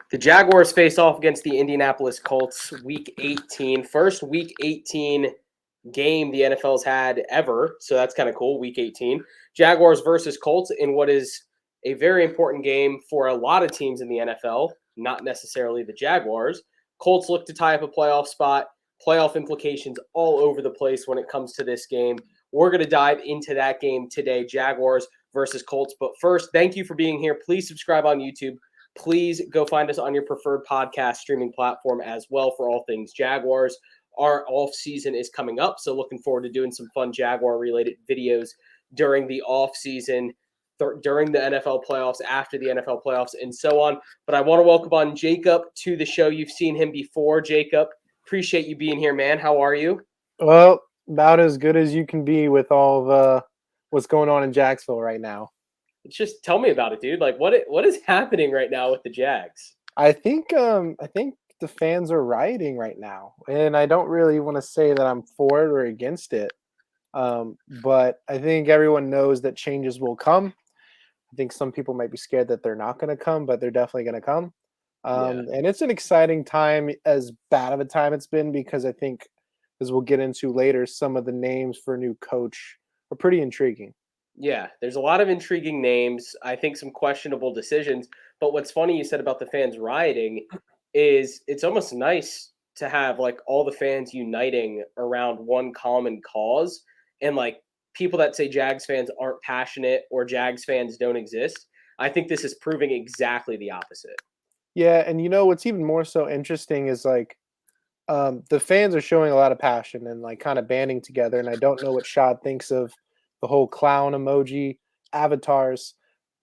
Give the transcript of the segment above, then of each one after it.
The Jaguars face off against the Indianapolis Colts week 18. First week 18 game the NFL's had ever. So that's kind of cool. Week 18. Jaguars versus Colts in what is a very important game for a lot of teams in the NFL, not necessarily the Jaguars. Colts look to tie up a playoff spot. Playoff implications all over the place when it comes to this game. We're going to dive into that game today, Jaguars versus Colts. But first, thank you for being here. Please subscribe on YouTube. Please go find us on your preferred podcast streaming platform as well for all things Jaguars. Our off season is coming up, so looking forward to doing some fun Jaguar related videos during the off season, during the NFL playoffs, after the NFL playoffs, and so on. But I want to welcome on Jacob to the show. You've seen him before, Jacob. Appreciate you being here, man. How are you? Well, about as good as you can be with all the what's going on in Jacksonville right now. Just tell me about it, dude. Like, what is happening right now with the Jags? I think the fans are rioting right now, and I don't really want to say that I'm for it or against it. But I think everyone knows that changes will come. I think some people might be scared that they're not going to come, but they're definitely going to come. Yeah. And it's an exciting time, as bad of a time it's been, because I think, as we'll get into later, some of the names for a new coach are pretty intriguing. Yeah, there's a lot of intriguing names. I think some questionable decisions. But what's funny you said about the fans rioting is it's almost nice to have like all the fans uniting around one common cause. And like people that say Jags fans aren't passionate or Jags fans don't exist. I think this is proving exactly the opposite. Yeah, and what's even more so interesting is like the fans are showing a lot of passion and like kind of banding together. And I don't know what Shad thinks of the whole clown emoji avatars,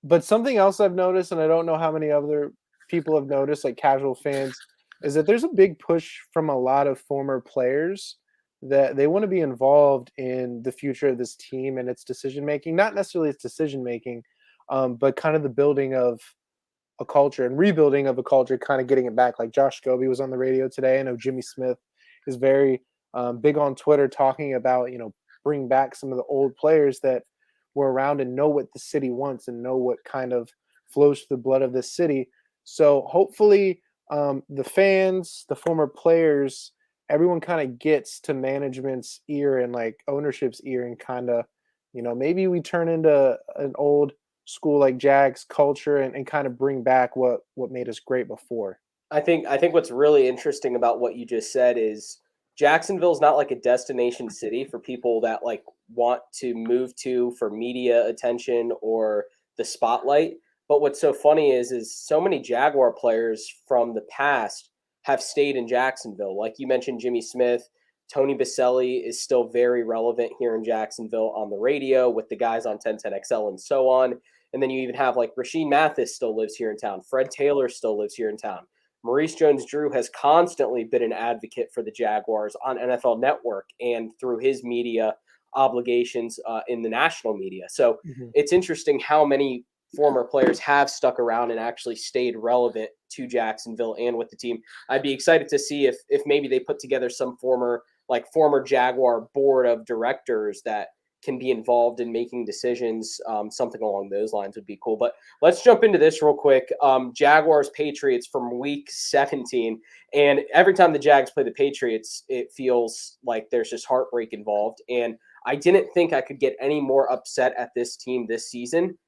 but something else I've noticed, and I don't know how many other people have noticed, like casual fans, is that there's a big push from a lot of former players that they want to be involved in the future of this team and its decision making. Not necessarily its decision making, but kind of the building of a culture and rebuilding of a culture, kind of getting it back. Like Josh Scobie was on the radio today. I know Jimmy Smith is very big on Twitter talking about, bring back some of the old players that were around and know what the city wants and know what kind of flows through the blood of this city. So hopefully the fans, the former players, everyone kind of gets to management's ear and like ownership's ear and kind of, maybe we turn into an old school like Jags culture and kind of bring back what made us great before. I think what's really interesting about what you just said is Jacksonville's not like a destination city for people that like want to move to for media attention or the spotlight. But what's so funny is so many Jaguar players from the past have stayed in Jacksonville. Like you mentioned, Jimmy Smith, Tony Baselli is still very relevant here in Jacksonville on the radio with the guys on 1010XL and so on. And then you even have like Rasheed Mathis still lives here in town. Fred Taylor still lives here in town. Maurice Jones-Drew has constantly been an advocate for the Jaguars on NFL Network and through his media obligations in the national media. So Mhm. it's interesting how many former players have stuck around and actually stayed relevant to Jacksonville and with the team. I'd be excited to see if maybe they put together some former Jaguar board of directors that can be involved in making decisions. Something along those lines would be cool. But let's jump into this real quick. Jaguars Patriots from week 17. And every time the Jags play the Patriots, it feels like there's just heartbreak involved. And I didn't think I could get any more upset at this team this season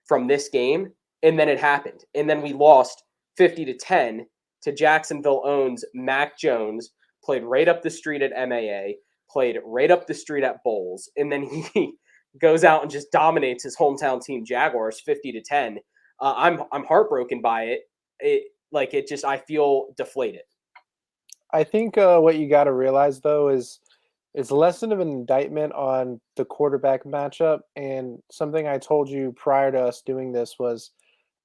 from this game. And then it happened. And then we lost 50-10 to Jacksonville owns Mac Jones, played right up the street at MAA, played right up the street at Bowles, and then he goes out and just dominates his hometown team Jaguars 50-10. I'm heartbroken by it. I feel deflated. I think what you got to realize though is it's less of an indictment on the quarterback matchup. And something I told you prior to us doing this was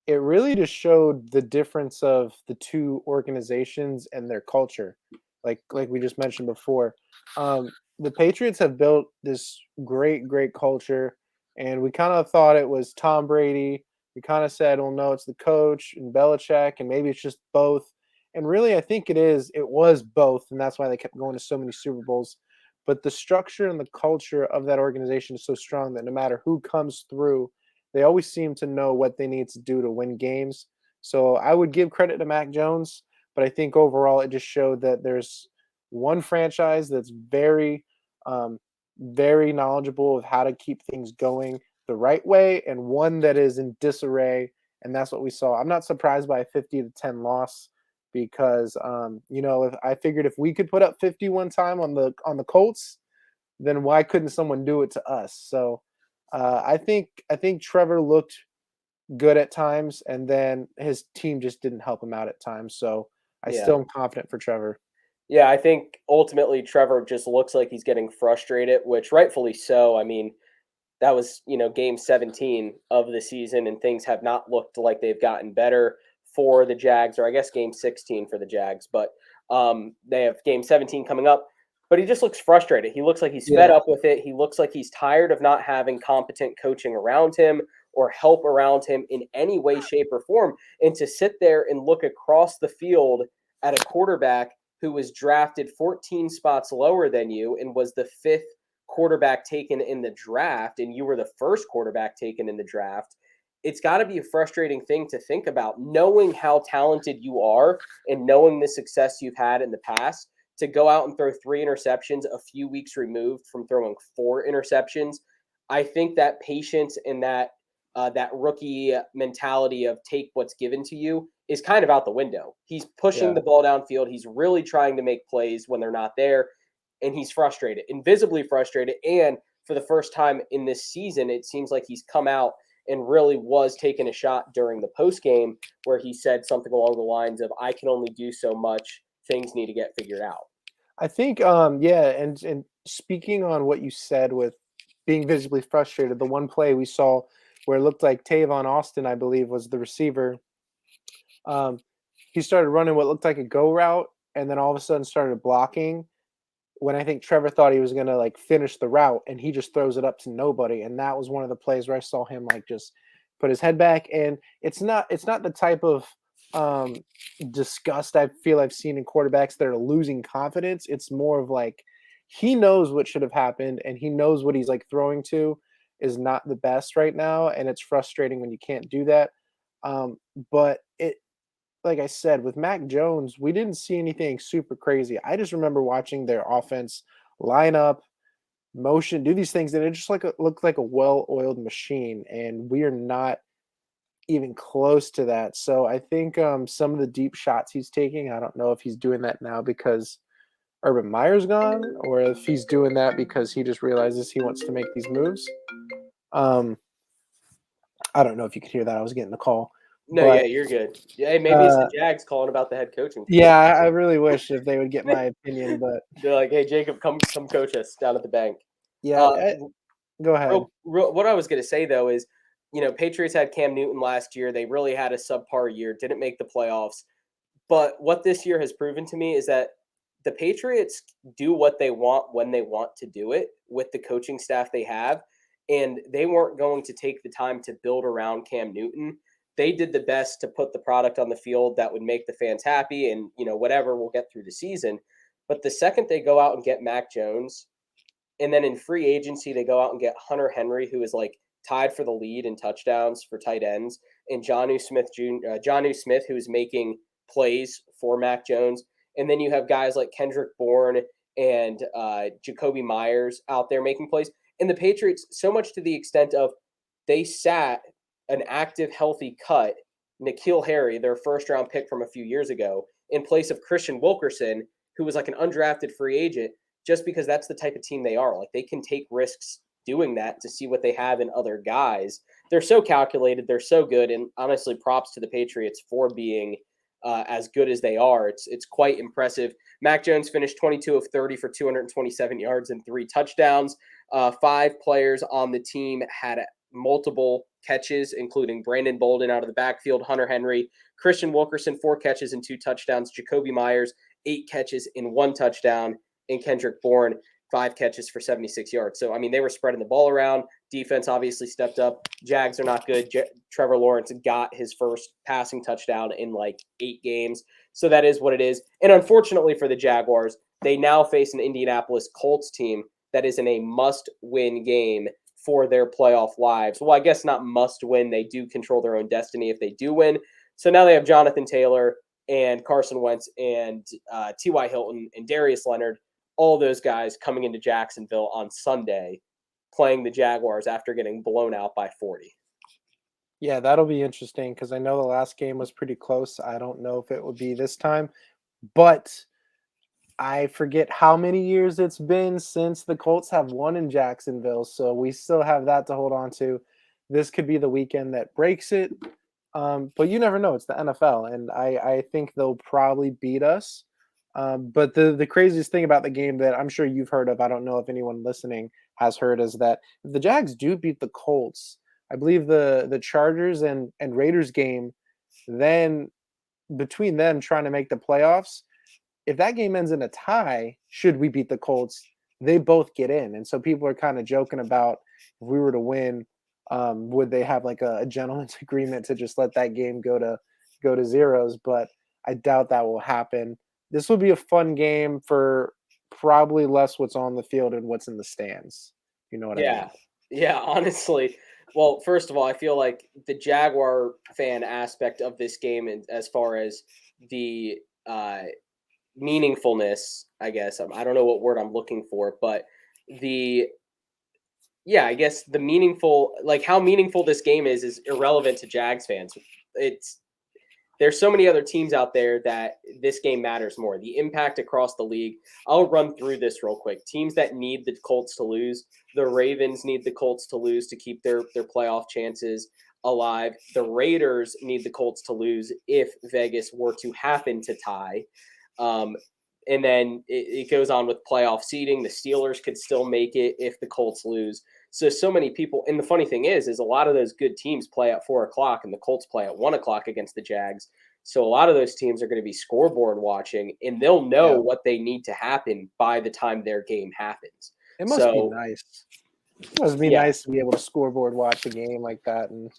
it really just showed the difference of the two organizations and their culture. Like we just mentioned before, the Patriots have built this great culture, and we kind of thought it was Tom Brady. We kind of said, "Oh no, it's the coach and Belichick, and maybe it's just both." And really, I think it is. It was both, and that's why they kept going to so many Super Bowls. But the structure and the culture of that organization is so strong that no matter who comes through, they always seem to know what they need to do to win games. So I would give credit to Mac Jones, but I think overall it just showed that there's one franchise that's very knowledgeable of how to keep things going the right way, and one that is in disarray, and that's what we saw. I'm not surprised by a 50-10 loss because if I figured if we could put up 50 one time on the Colts, then why couldn't someone do it to us? So I think Trevor looked good at times, and then his team just didn't help him out at times. So I Yeah. still am confident for Trevor. Yeah, I think ultimately Trevor just looks like he's getting frustrated, which rightfully so. I mean, that was, game 17 of the season, and things have not looked like they've gotten better for the Jags, or I guess game 16 for the Jags. But they have game 17 coming up. But he just looks frustrated. He looks like he's fed Yeah. up with it. He looks like he's tired of not having competent coaching around him or help around him in any way, shape, or form. And to sit there and look across the field at a quarterback who was drafted 14 spots lower than you and was the fifth quarterback taken in the draft, and you were the first quarterback taken in the draft, it's got to be a frustrating thing to think about, knowing how talented you are and knowing the success you've had in the past, to go out and throw 3 interceptions a few weeks removed from throwing 4 interceptions. I think that patience and that rookie mentality of take what's given to you is kind of out the window. He's pushing Yeah. the ball downfield. He's really trying to make plays when they're not there, and he's frustrated, invisibly frustrated. And for the first time in this season, it seems like he's come out and really was taking a shot during the post game where he said something along the lines of, "I can only do so much. Things need to get figured out." I think yeah, and speaking on what you said with being visibly frustrated, the one play we saw where it looked like Tavon Austin, I believe, was the receiver. Um, he started running what looked like a go route, and then all of a sudden started blocking. When I think Trevor thought he was gonna like finish the route, and he just throws it up to nobody, and that was one of the plays where I saw him like just put his head back. And it's not the type of um, disgust I feel I've seen in quarterbacks that are losing confidence. It's more of like he knows what should have happened, and he knows what he's like throwing to is not the best right now, and it's frustrating when you can't do that. But it like I said, with Mac Jones, we didn't see anything super crazy. I just remember watching their offense line up, motion, do these things, and it just looked like a well-oiled machine. And we are not even close to that. So I think some of the deep shots he's taking, I don't know if he's doing that now because Urban Meyer's gone, or if he's doing that because he just realizes he wants to make these moves. Um, I don't know if you could hear that. I was getting a call, No, yeah, but you're good. Yeah, hey, maybe it's uh, the Jags calling about the head coaching yeah, position. I really wish if they would get my opinion, but They're like, "Hey, Jacob, come coach us down at the bank." yeah, Uh, go ahead. what I was going to say though is, Patriots had Cam Newton last year. They really had a subpar year, didn't make the playoffs. But what this year has proven to me is that the Patriots do what they want when they want to do it with the coaching staff they have. And they weren't going to take the time to build around Cam Newton. They did the best to put the product on the field that would make the fans happy, and whatever, we'll get through the season. But the second they go out and get Mac Jones, and then in free agency, they go out and get Hunter Henry, who is like tied for the lead in touchdowns for tight ends, and Jonnu Smith, who is making plays for Mac Jones. And then you have guys like Kendrick Bourne and Jacoby Myers out there making plays. And the Patriots, so much to the extent of they sat an active, healthy cut, N'Keal Harry, their first round pick from a few years ago, in place of Christian Wilkerson, who was like an undrafted free agent, just because that's the type of team they are. Like they can take risks doing that to see what they have in other guys. They're so calculated, they're so good, and honestly, props to the Patriots for being as good as they are. It's quite impressive. Mac Jones finished 22 of 30 for 227 yards and 3 touchdowns. 5 players on the team had multiple catches, including Brandon Bolden out of the backfield, Hunter Henry, Christian Wilkerson, 4 catches and 2 touchdowns, Jacoby Myers, 8 catches and 1 touchdown, and Kendrick Bourne, 5 catches for 76 yards. So, I mean, they were spreading the ball around. Defense obviously stepped up. Jags are not good. Trevor Lawrence got his first passing touchdown in like 8 games. So that is what it is. And unfortunately for the Jaguars, they now face an Indianapolis Colts team that is in a must-win game for their playoff lives. Well, I guess not must win. They do control their own destiny if they do win. So now they have Jonathan Taylor and Carson Wentz and T.Y. Hilton and Darius Leonard, all those guys coming into Jacksonville on Sunday, playing the Jaguars after getting blown out by 40. Yeah, that'll be interesting because I know the last game was pretty close. I don't know if it will be this time, but I forget how many years it's been since the Colts have won in Jacksonville, so we still have that to hold on to. This could be the weekend that breaks it, but you never know. It's the NFL, and I think they'll probably beat us. But the craziest thing about the game that I'm sure you've heard of, I don't know if anyone listening has heard, is that if the Jags do beat the Colts, I believe the Chargers and Raiders game, then between them trying to make the playoffs, if that game ends in a tie, should we beat the Colts, they both get in. And so people are kind of joking about if we were to win, would they have like a gentleman's agreement to just let that game go to zeros? But I doubt that will happen. This will be a fun game for probably less what's on the field and what's in the stands. You know what I mean? Yeah. Yeah, honestly. Well, first of all, I feel like the Jaguar fan aspect of this game, and as far as the meaningfulness, I guess I don't know what word I'm looking for, but the I guess the meaningful, like how meaningful this game is irrelevant to Jags fans. It's There's so many other teams out there that this game matters more. The impact across the league. I'll run through this real quick. Teams that need the Colts to lose. The Ravens need the Colts to lose to keep their playoff chances alive. The Raiders need the Colts to lose if Vegas were to happen to tie. And then it goes on with playoff seeding. The Steelers could still make it if the Colts lose. So many people. And the funny thing is a lot of those good teams play at 4:00 and the Colts play at 1:00 against the Jags. So a lot of those teams are going to be scoreboard watching, and they'll know Yeah. what they need to happen by the time their game happens. It must be So nice. It must be yeah, nice to be able to scoreboard watch a game like that and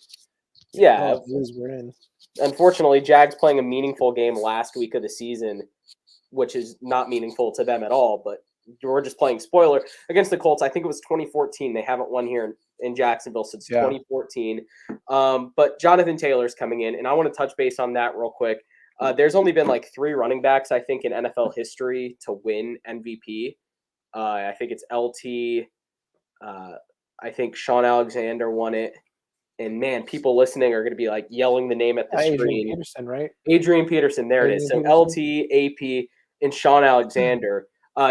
yeah. oh, lose, we're in. Unfortunately, Jags playing a meaningful game last week of the season, which is not meaningful to them at all. But we're just playing spoiler against the Colts. I think it was 2014. They haven't won here in Jacksonville since 2014. But Jonathan Taylor's coming in, and I want to touch base on that real quick. There's only been like 3 running backs, I think, in NFL history to win MVP. I think it's LT. I think Sean Alexander won it. And man, people listening are going to be like yelling the name at the Adrian screen. Peterson, right? Adrian Peterson, there it is. So Adrian Peterson. LT, AP, and Sean Alexander.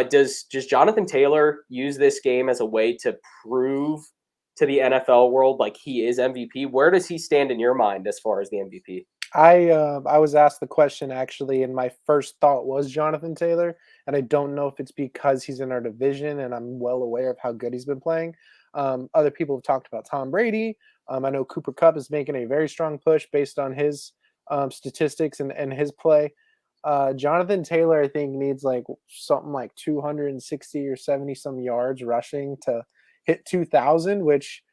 Does Jonathan Taylor use this game as a way to prove to the NFL world like he is MVP? Where does he stand in your mind as far as the MVP? I was asked the question actually, and my first thought was Jonathan Taylor, and I don't know if it's because he's in our division, and I'm well aware of how good he's been playing. Other people have talked about Tom Brady. I know Cooper Kupp is making a very strong push based on his statistics and his play. Jonathan Taylor, I think, needs like something like 260 or 70 some yards rushing to hit 2,000, which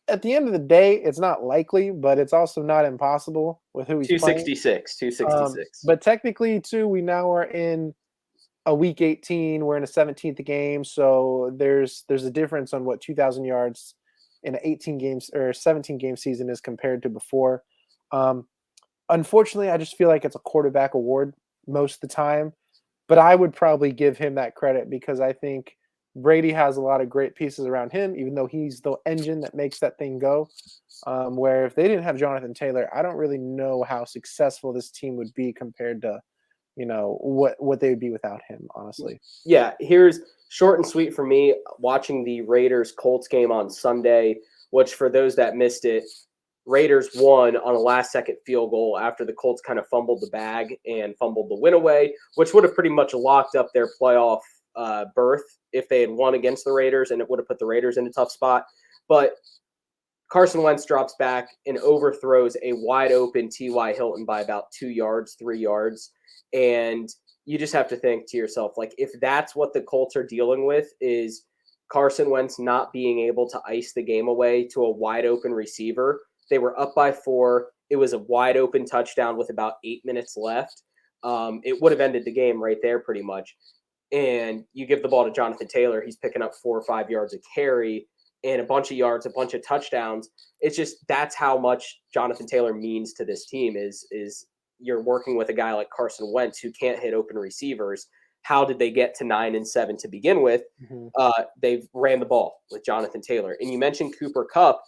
at the end of the day, it's not likely, but it's also not impossible with who he's playing. 266, 266. But technically, too, we now are in a week 18. We're in a 17th game, so there's a difference on what 2,000 yards in an 18 games or 17 game season is compared to before. Unfortunately, I just feel like it's a quarterback award most of the time, but I would probably give him that credit because I think Brady has a lot of great pieces around him, even though he's the engine that makes that thing go. Where if they didn't have Jonathan Taylor, I don't really know how successful this team would be compared to, what they would be without him, honestly. Yeah, here's short and sweet for me watching the Raiders Colts game on Sunday, which for those that missed it, Raiders won on a last-second field goal after the Colts kind of fumbled the bag and fumbled the win away, which would have pretty much locked up their playoff berth if they had won against the Raiders, and it would have put the Raiders in a tough spot. But Carson Wentz drops back and overthrows a wide-open T.Y. Hilton by about 2 yards, 3 yards, and you just have to think to yourself, like, if that's what the Colts are dealing with is Carson Wentz not being able to ice the game away to a wide-open receiver. They were up by 4. It was a wide open touchdown with about 8 minutes left. It would have ended the game right there pretty much. And you give the ball to Jonathan Taylor. He's picking up 4 or 5 yards of carry. and a bunch of yards, a bunch of touchdowns. It's just that's how much Jonathan Taylor means to this team is you're working with a guy like Carson Wentz who can't hit open receivers. How did they get to 9-7 to begin with? Mm-hmm. They've ran the ball with Jonathan Taylor. And you mentioned Cooper Kupp.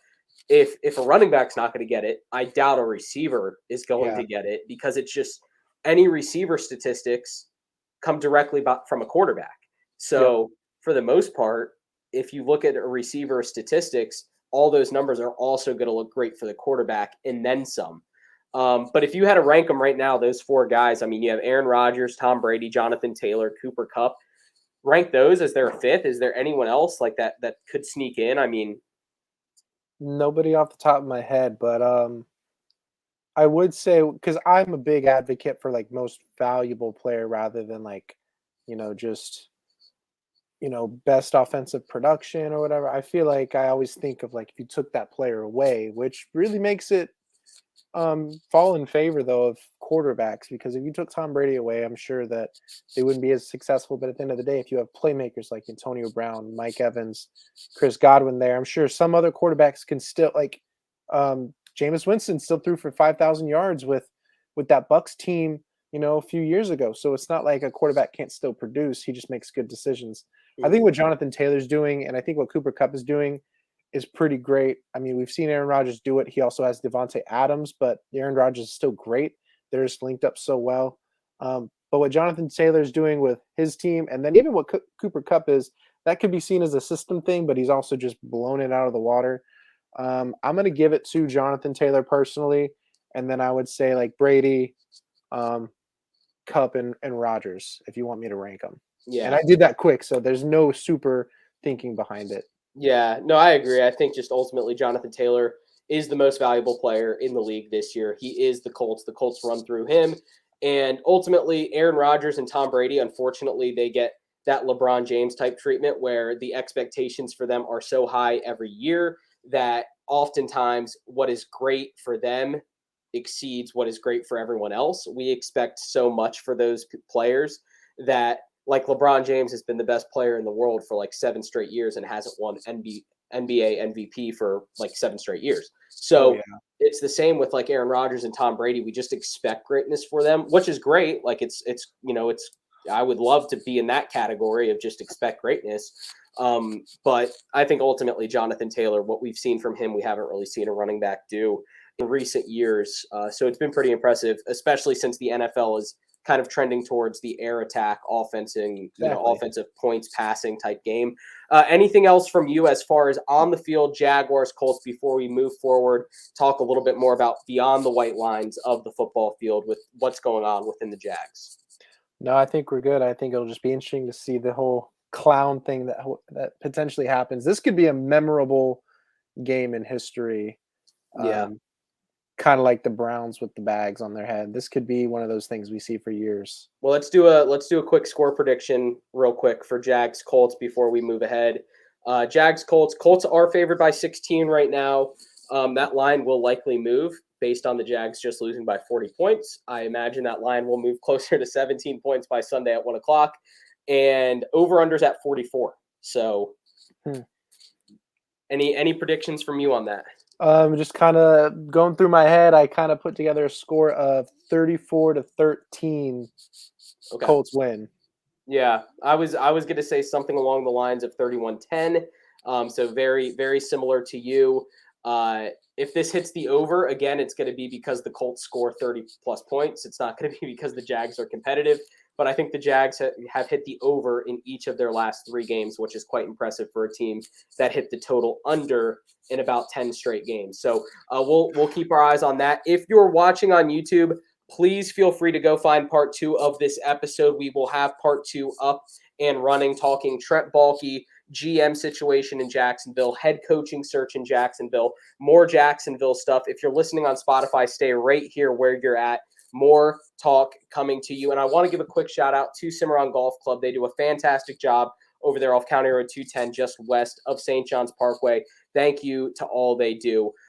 If a running back's not going to get it, I doubt a receiver is going to get it, because it's just any receiver statistics come directly from a quarterback. So for the most part, if you look at a receiver statistics, all those numbers are also going to look great for the quarterback and then some. But if you had to rank them right now, those four guys, I mean, you have Aaron Rodgers, Tom Brady, Jonathan Taylor, Cooper Kupp. Rank those as their fifth. Is there anyone else like that could sneak in? I mean, nobody off the top of my head, but I would say, because I'm a big advocate for like most valuable player rather than like, just best offensive production or whatever. I feel like I always think of like if you took that player away, which really makes it fall in favor though of quarterbacks, because if you took Tom Brady away, I'm sure that they wouldn't be as successful. But at the end of the day, if you have playmakers like Antonio Brown, Mike Evans, Chris Godwin there, I'm sure some other quarterbacks can still like Jameis Winston still threw for 5,000 yards with that Bucks team, a few years ago. So it's not like a quarterback can't still produce. He just makes good decisions. I think what Jonathan Taylor's doing, and I think what Cooper Kupp is doing, is pretty great. I mean, we've seen Aaron Rodgers do it. He also has Devontae Adams, but Aaron Rodgers is still great. They're just linked up so well. But what Jonathan Taylor's doing with his team, and then even what Cooper Kupp is, that could be seen as a system thing, but he's also just blown it out of the water. I'm going to give it to Jonathan Taylor personally, and then I would say like Brady, Kupp, and Rodgers, if you want me to rank them. yeah. And I did that quick, so there's no super thinking behind it. Yeah, no, I agree. I think just ultimately Jonathan Taylor is the most valuable player in the league this year. He is the Colts. The Colts run through him. And ultimately, Aaron Rodgers and Tom Brady, unfortunately, they get that LeBron James type treatment where the expectations for them are so high every year that oftentimes what is great for them exceeds what is great for everyone else. We expect so much for those players that, like, LeBron James has been the best player in the world for like 7 straight years and hasn't won NBA MVP for like 7 straight years. So it's the same with like Aaron Rodgers and Tom Brady. We just expect greatness for them, which is great. Like it's I would love to be in that category of just expect greatness. But I think ultimately Jonathan Taylor, what we've seen from him, we haven't really seen a running back do in recent years. So it's been pretty impressive, especially since the NFL is kind of trending towards the air attack offense and offensive points passing type game. Anything else from you as far as on the field, Jaguars, Colts, before we move forward, talk a little bit more about beyond the white lines of the football field with what's going on within the Jags? No, I think we're good. I think it'll just be interesting to see the whole clown thing that potentially happens. This could be a memorable game in history. Yeah. Kind of like the Browns with the bags on their head. This could be one of those things we see for years. Well, let's do a quick score prediction real quick for Jags Colts before we move ahead. Jags Colts. Colts are favored by 16 right now. That line will likely move based on the Jags just losing by 40 points. I imagine that line will move closer to 17 points by Sunday at 1:00, and over/unders at 44. So, any predictions from you on that? Just kind of going through my head, I kind of put together a score of 34-13. Okay. Colts win. Yeah, I was going to say something along the lines of 31-10. So very, very similar to you. If this hits the over, again, it's going to be because the Colts score 30-plus points. It's not going to be because the Jags are competitive. But I think the Jags have hit the over in each of their last 3 games, which is quite impressive for a team that hit the total under in about 10 straight games. So we'll keep our eyes on that. If you're watching on YouTube, please feel free to go find part 2 of this episode. We will have part 2 up and running, talking Trent Baalke, GM situation in Jacksonville, head coaching search in Jacksonville, more Jacksonville stuff. If you're listening on Spotify, stay right here where you're at. More talk coming to you. And I want to give a quick shout out to Cimarron Golf Club. They do a fantastic job over there off County Road 210, just west of St. John's Parkway. Thank you to all they do.